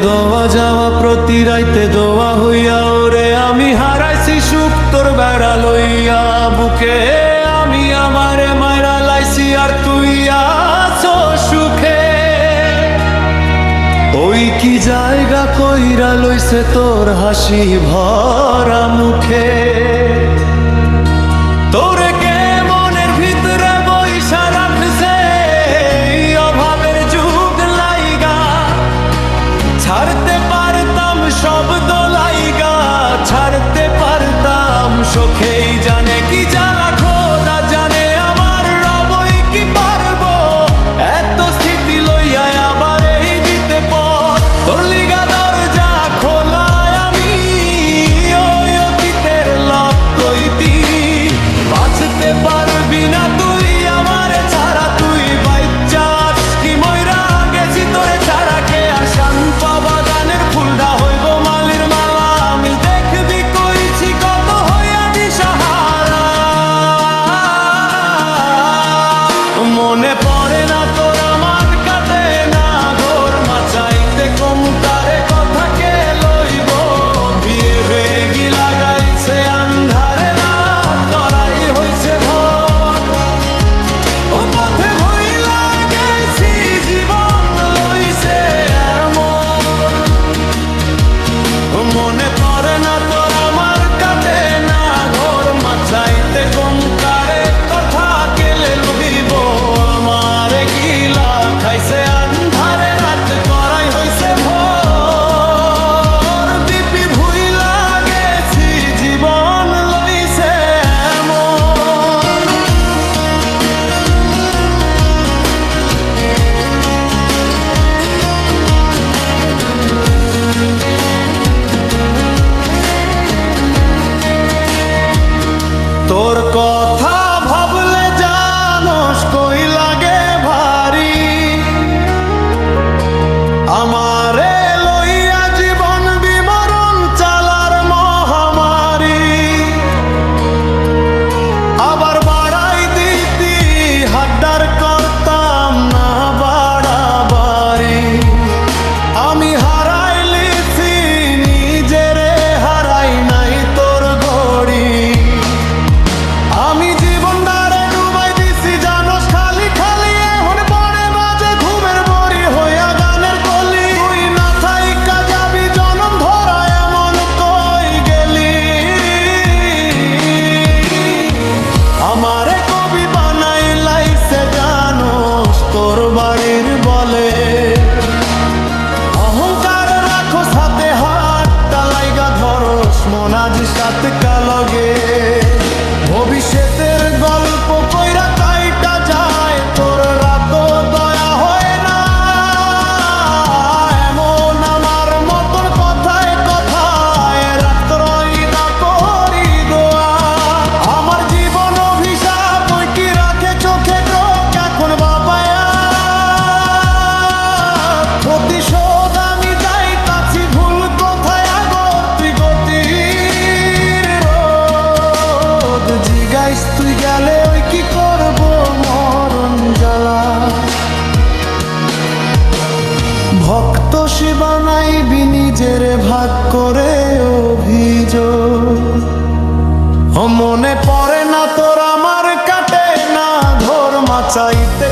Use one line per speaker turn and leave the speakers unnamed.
দোয়া যাওয়া প্রতি রাইতে দোয়া হইয়া ওরে আমি হারাইছি সুখ তোর বেড়া লইয়া বুকে আমি আমারে মাইরা লাইছি আর তুই আছো সুখে ওই কি জায়গা কইরা লইছে তোর হাসি ভরা মুখে তোরে কে মনের ভিতরে বইসা রাখছে অভাবের যুগ লাইগা ছাড়তে পারতাম সব দোলাইগা ছাড়তে পারতাম সখেই জানে কি জ্বালা খোদা জানে আমার রবই কি পারবো এত স্থিতি লইয়া আবার এই দিতে পর তোর লিগা দরজা খোলায় আমি ওই অতীতের লাভ কইতি বাঁচতে পারবি না তুই আমার ছাড়া তুই বাইচাস কি মইরা গেছি তোরে ছাড়া কে আসান পাবা গানের ফুলটা হইব মালির মালা আমি দেখবি কইছি কত হইয়া দিশাহারা মনে পড়ে না তোর আমার কাটে না ঘোর মাচাইতে কম তারে কথা কে লইব বিয়ে হয়ে গি লাগাইছে আন্ধারে না তরাই হইছে ভোর ও পথে ভইলা গেছি জীবন লইছে এমন মনে পড়ে না তোর আমার কাটে না ঘোর মাচাইতে কম তারে কথা কে লইব আমার গিলা খাইছে আন্ধারে রাত করাই হইছে ভোর দিপি ভুইলা গেছি জীবন লইছে এমন তোর কথা ভাবলে জানোস কই লাগে ভারী আমারে লইয়া জীবন বিমরণ চালার মহামারী আবার বাড়াই দিতি হাড্ডার করতাম না বাড়াবাড়ি আমি হারাই লিছি নিজেরে হারাই নাই তোর গড়ি আমি জীবনটারে ডুবাই দিছি জানোস খালি খালি এখন পড়ে বাজে ঘুমের বড়ি হইয়া গানের কলি তুই না থাইকা যাবি জনম ধরা এমন কই গেলি আমারে কবি বানাই লাইছে জানোস তোর বাড়ির বলে অহংকার রাখো সাথে হাতটা লাইগা ধরস মনাজ সাথ কালগে ভবিষ্যতের গল্প কইরা কাইটা যায় তোর রাত দয়া হয় না এমন আমার মতন কথায় কথায় রাত্রই না করি দোয়া আমার জীবন অভিশাপ ওই কি রাখে চোখে চোখ এখন বাবায়া প্রতিশোধ আমি যাইতাছি ভুল কোথায় আগো তুই গতির রোদ জিগাইস তুই গেলে ওই কি করব মরণ জ্বালা ভক্ত শিবা নাইবি নিজের ভাগ করে অভিযোগ মনে পড়ে না তোর আমার কাটে না ধর মাচাইতে